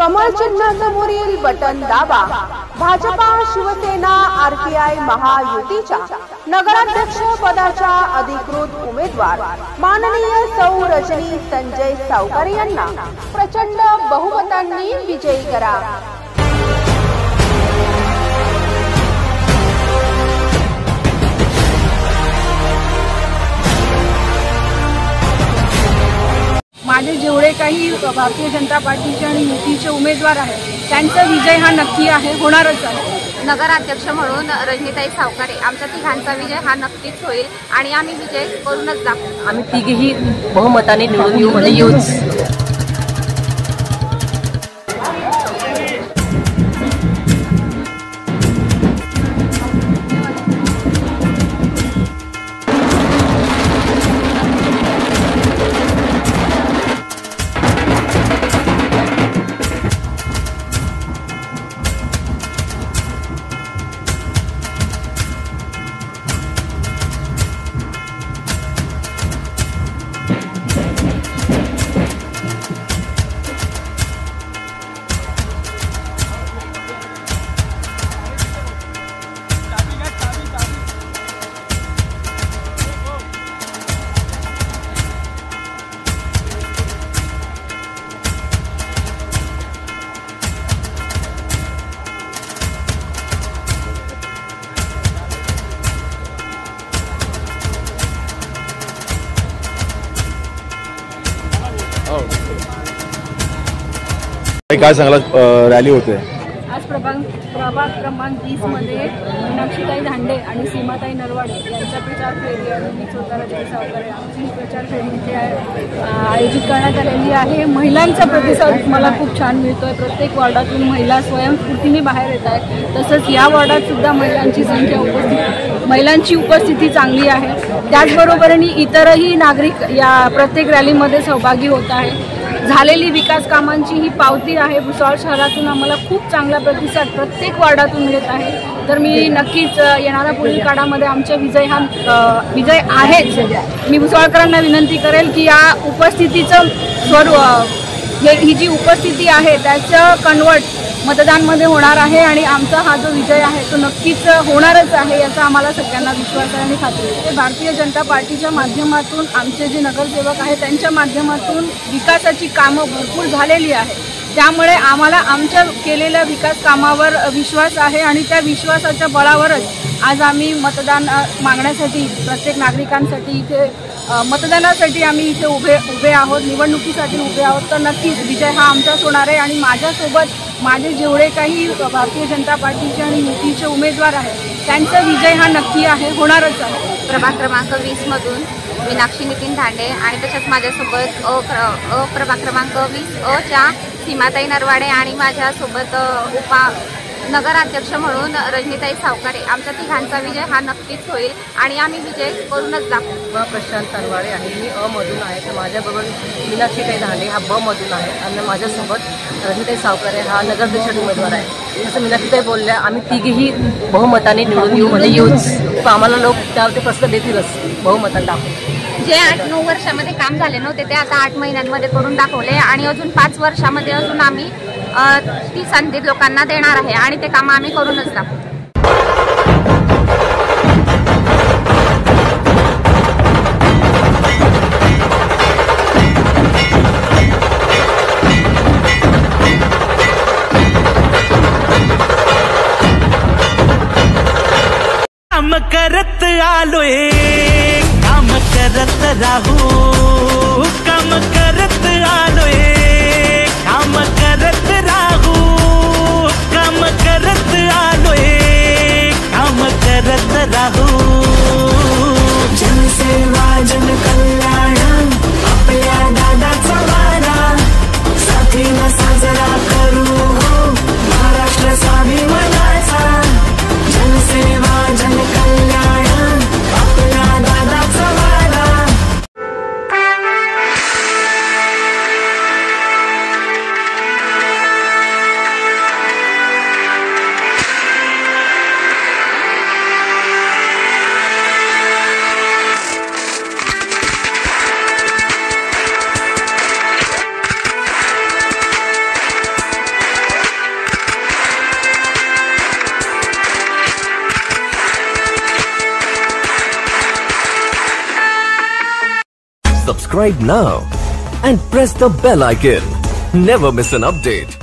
कमळ चिन्हासमोरील बटन दाबा। भाजपा शिवसेना आरपीआय महायुतीच्या नगराध्यक्ष पदाच्या अधिकृत उमेदवार माननीय सौ रजनी संजय सावकार यांना प्रचंड बहुमतांनी विजयी करा। माझे जेवढे काही भारतीय जनता पार्टीचे आणि युतीचे उमेदवार आहेत त्यांचा विजय हा नक्की आहे, होणारच आहे। नगराध्यक्ष म्हणून रजनीताई सावकारे आमच्या तिघांचा विजय हा नक्कीच होईल आणि आम्ही विजय करूनच दाखवू। आम्ही तिघेही बहुमताने निवडून येऊच। काय सांगाल, रॅली होते आज प्रभाग क्रमांक 20 मध्ये मीनाक्षीताई धांडे आणि सीमाताई नरवाडे यांच्या प्रचार फेरी आणि मी स्वतः रजनी सावकारे आमची प्रचार फेरी इथे आयोजित करण्यात आलेली आहे। महिलांचा प्रतिसाद मला खूप छान मिळतोय। प्रत्येक वॉर्डातून महिला स्वयंस्फूर्तीने बाहेर येत आहेत। तसंच या वॉर्डात सुद्धा महिलांची उपस्थिती चांगली आहे। त्याचबरोबरीने इतरही नागरिक या प्रत्येक रॅलीमध्ये सहभागी होत आहेत। झालेली विकास कामांची ही पावती आहे। भुसावळ शहरातून आम्हाला खूप चांगला प्रतिसाद प्रत्येक वॉर्डातून मिळत आहे। तर मी नक्कीच येणाऱ्या पुढील काळामध्ये आमचा विजय आहेच। मी भुसावळकरांना विनंती करेल की या उपस्थितीचं स्वरूप ही जी उपस्थिती आहे त्याचं कन्वर्ट मतदानमध्ये होणार आहे आणि आमचा हा जो विजय आहे तो नक्कीच होणारच आहे याचा आम्हाला सगळ्यांना विश्वास आहे आणि खात्री आहे। भारतीय जनता पार्टीच्या माध्यमातून आमचे जे नगरसेवक आहेत त्यांच्या माध्यमातून विकासाची कामं भरपूर झालेली आहे। त्यामुळे आम्हाला आमच्या केलेल्या विकास कामावर विश्वास आहे आणि त्या विश्वासाच्या बळावरच आज आम्ही मतदान मागण्यासाठी प्रत्येक नागरिकांसाठी इथे मतदानासाठी आम्ही इथे उभे आहोत, निवडणुकीसाठी उभे आहोत। तर नक्कीच विजय हा आमचाच होणार आहे आणि माझ्यासोबत माझे जेवढे काही भारतीय जनता पार्टीचे आणि युतीचे उमेदवार आहेत त्यांचा विजय हा नक्की आहे, होणारच आहे। प्रभाग क्रमांक 20 मधून मीनाक्षी नितीन धांडे आणि तसेच माझ्यासोबत प्रभाग क्रमांक 20 च्या सीमाताई नरवाडे आणि माझ्यासोबत नगराध्यक्ष म्हणून रजनीताई सावकारे आमच्या तिघांचा विजय हा नक्कीच होईल आणि आम्ही विजय करूनच दाखवू। प्रशांत नरवाडे आहे, मी अ मधून आहे। तर माझ्याबरोबर मीनाक्षीताई धांडे हा ब मधून आहे आणि माझ्यासोबत रजनीताई सावकारे हा नगराध्यक्ष उमेदवार आहे। जसं मीनाक्षीताई बोलल्या, आम्ही तिघेही बहुमताने निवडून येऊच। आम्हाला लोक त्यावरती प्रश्न देतीलच बहुमताने दाखवू। जे 8-9 वर्षामध्ये काम झाले नव्हते ते आता 8 महिन्यांमध्ये करून दाखवले आणि अजून 5 वर्षामध्ये अजून आम्ही ती संधी लोकांना देणार आहे आणि ते काम आम्ही करूनच दाखवू। काम करत आलोय, काम करत राहू, काम करत आलोय, काम करत राहू, काम करत आलोय, काम करत राहू। जनसेवा जन कल्याण आपल्या दादाचा वारा, साथीनं साजरा करू महाराष्ट्र स्वाभिमानाचा। जनसेवा जन कल्याण आपल्या दादाचा वारा। Subscribe now and press the bell icon. Never miss an update.